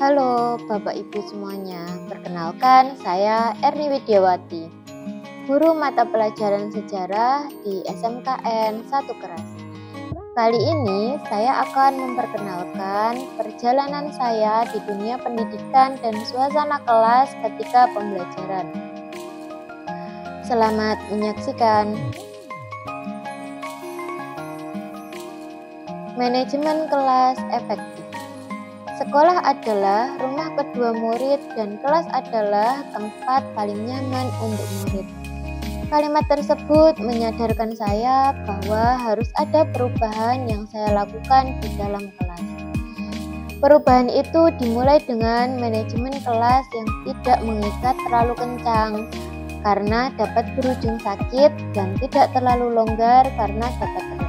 Halo Bapak Ibu semuanya, perkenalkan saya Erni Widiawati, guru mata pelajaran sejarah di SMKN 1 Keras. Kali ini saya akan memperkenalkan perjalanan saya di dunia pendidikan dan suasana kelas ketika pembelajaran. Selamat menyaksikan. Manajemen kelas efektif. Sekolah adalah rumah kedua murid dan kelas adalah tempat paling nyaman untuk murid. Kalimat tersebut menyadarkan saya bahwa harus ada perubahan yang saya lakukan di dalam kelas. Perubahan itu dimulai dengan manajemen kelas yang tidak mengikat terlalu kencang karena dapat berujung sakit dan tidak terlalu longgar karena dapat terlepas.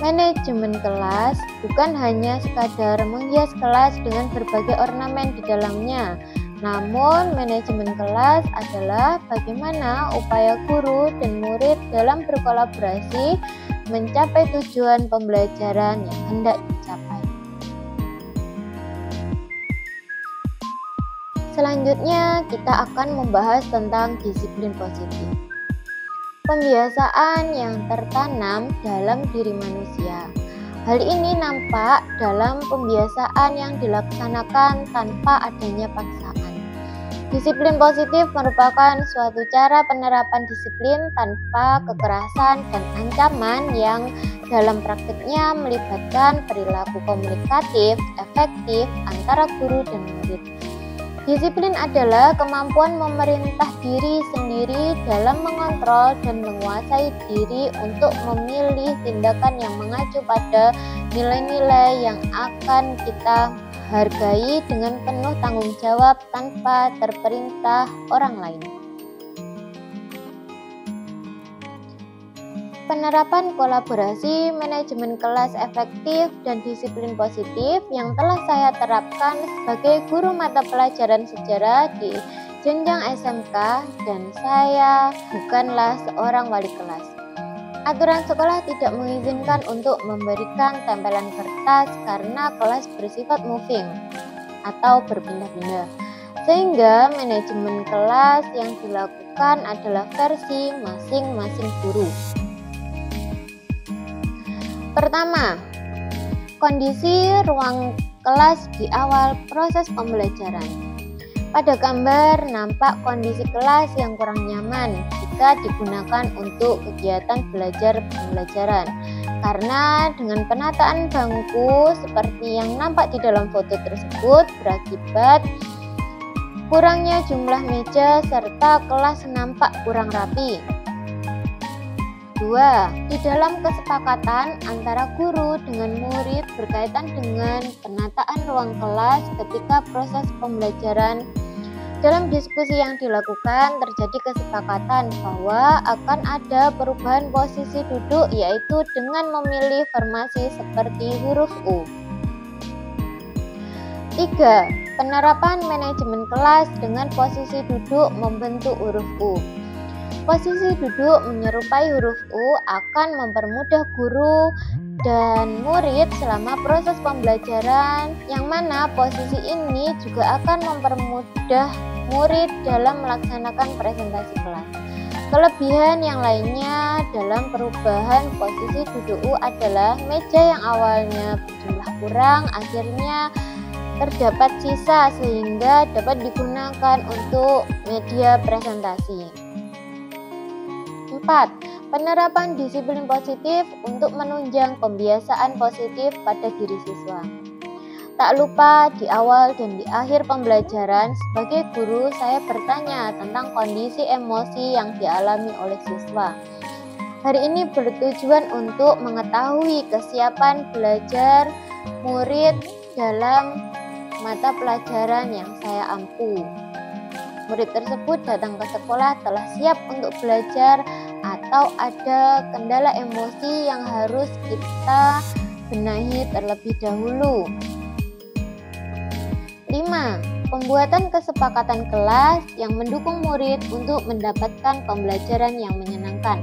Manajemen kelas bukan hanya sekadar menghias kelas dengan berbagai ornamen di dalamnya, namun manajemen kelas adalah bagaimana upaya guru dan murid dalam berkolaborasi mencapai tujuan pembelajaran yang hendak dicapai. Selanjutnya, kita akan membahas tentang disiplin positif. Pembiasaan yang tertanam dalam diri manusia. Hal ini nampak dalam pembiasaan yang dilaksanakan tanpa adanya paksaan. Disiplin positif merupakan suatu cara penerapan disiplin tanpa kekerasan dan ancaman yang dalam praktiknya melibatkan perilaku komunikatif efektif antara guru dan murid. Disiplin adalah kemampuan memerintah diri sendiri dalam mengontrol dan menguasai diri untuk memilih tindakan yang mengacu pada nilai-nilai yang akan kita hargai dengan penuh tanggung jawab tanpa terperintah orang lain. Penerapan kolaborasi, manajemen kelas efektif, dan disiplin positif yang telah saya terapkan sebagai guru mata pelajaran sejarah di jenjang SMK, dan saya bukanlah seorang wali kelas. Aturan sekolah tidak mengizinkan untuk memberikan tempelan kertas karena kelas bersifat moving atau berpindah-pindah, sehingga manajemen kelas yang dilakukan adalah versi masing-masing guru. Pertama, kondisi ruang kelas di awal proses pembelajaran. Pada gambar nampak kondisi kelas yang kurang nyaman jika digunakan untuk kegiatan belajar-pembelajaran. Karena dengan penataan bangku seperti yang nampak di dalam foto tersebut berakibat kurangnya jumlah meja serta kelas nampak kurang rapi. 2. Di dalam kesepakatan antara guru dengan murid berkaitan dengan penataan ruang kelas ketika proses pembelajaran. Dalam diskusi yang dilakukan terjadi kesepakatan bahwa akan ada perubahan posisi duduk, yaitu dengan memilih formasi seperti huruf U. 3. Penerapan manajemen kelas dengan posisi duduk membentuk huruf U. Posisi duduk menyerupai huruf U akan mempermudah guru dan murid selama proses pembelajaran, yang mana posisi ini juga akan mempermudah murid dalam melaksanakan presentasi kelas. Kelebihan yang lainnya dalam perubahan posisi duduk U adalah meja yang awalnya berjumlah kurang akhirnya terdapat sisa sehingga dapat digunakan untuk media presentasi. 4. Penerapan disiplin positif untuk menunjang pembiasaan positif pada diri siswa. Tak lupa di awal dan di akhir pembelajaran sebagai guru saya bertanya tentang kondisi emosi yang dialami oleh siswa. Hari ini bertujuan untuk mengetahui kesiapan belajar murid dalam mata pelajaran yang saya ampu. Murid tersebut datang ke sekolah telah siap untuk belajar atau ada kendala emosi yang harus kita benahi terlebih dahulu. 5. Pembuatan kesepakatan kelas yang mendukung murid untuk mendapatkan pembelajaran yang menyenangkan.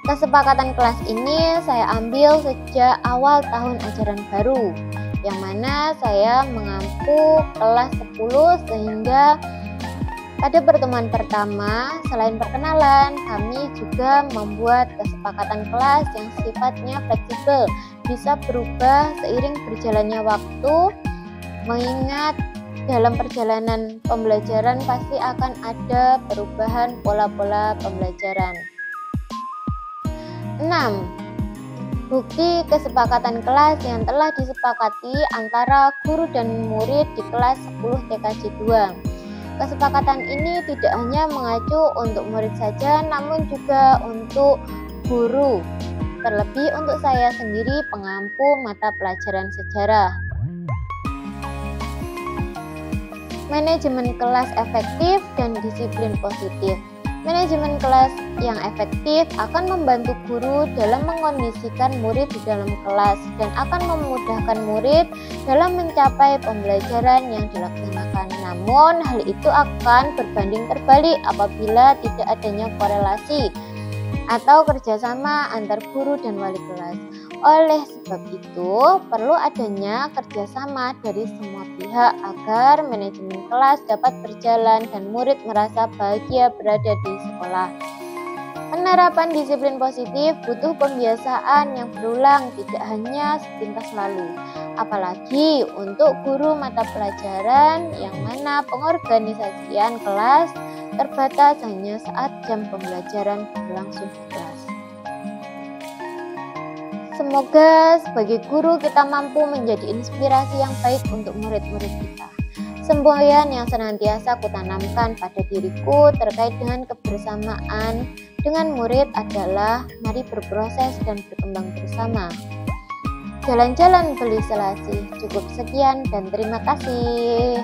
Kesepakatan kelas ini saya ambil sejak awal tahun ajaran baru. yang mana saya mengampu kelas 10 sehingga pada pertemuan pertama, selain perkenalan, kami juga membuat kesepakatan kelas yang sifatnya fleksibel, bisa berubah seiring berjalannya waktu, mengingat dalam perjalanan pembelajaran pasti akan ada perubahan pola-pola pembelajaran. 6. Bukti kesepakatan kelas yang telah disepakati antara guru dan murid di kelas 10 TKJ 2. Kesepakatan ini tidak hanya mengacu untuk murid saja, namun juga untuk guru, terlebih untuk saya sendiri pengampu mata pelajaran sejarah. Manajemen kelas efektif dan disiplin positif. Manajemen kelas yang efektif akan membantu guru dalam mengondisikan murid di dalam kelas dan akan memudahkan murid dalam mencapai pembelajaran yang dilaksanakan. Namun, hal itu akan berbanding terbalik apabila tidak adanya korelasi atau kerjasama antar guru dan wali kelas. Oleh sebab itu, perlu adanya kerjasama dari semua pihak agar manajemen kelas dapat berjalan dan murid merasa bahagia berada di sekolah. Penerapan disiplin positif butuh pembiasaan yang berulang, tidak hanya sepintas lalu. Apalagi untuk guru mata pelajaran yang mana pengorganisasian kelas terbatas hanya saat jam pembelajaran berlangsung di kelas. Semoga sebagai guru kita mampu menjadi inspirasi yang baik untuk murid-murid kita. Semboyan yang senantiasa kutanamkan pada diriku terkait dengan kebersamaan dengan murid adalah mari berproses dan berkembang bersama. Jalan-jalan beli selasih. Cukup sekian dan terima kasih.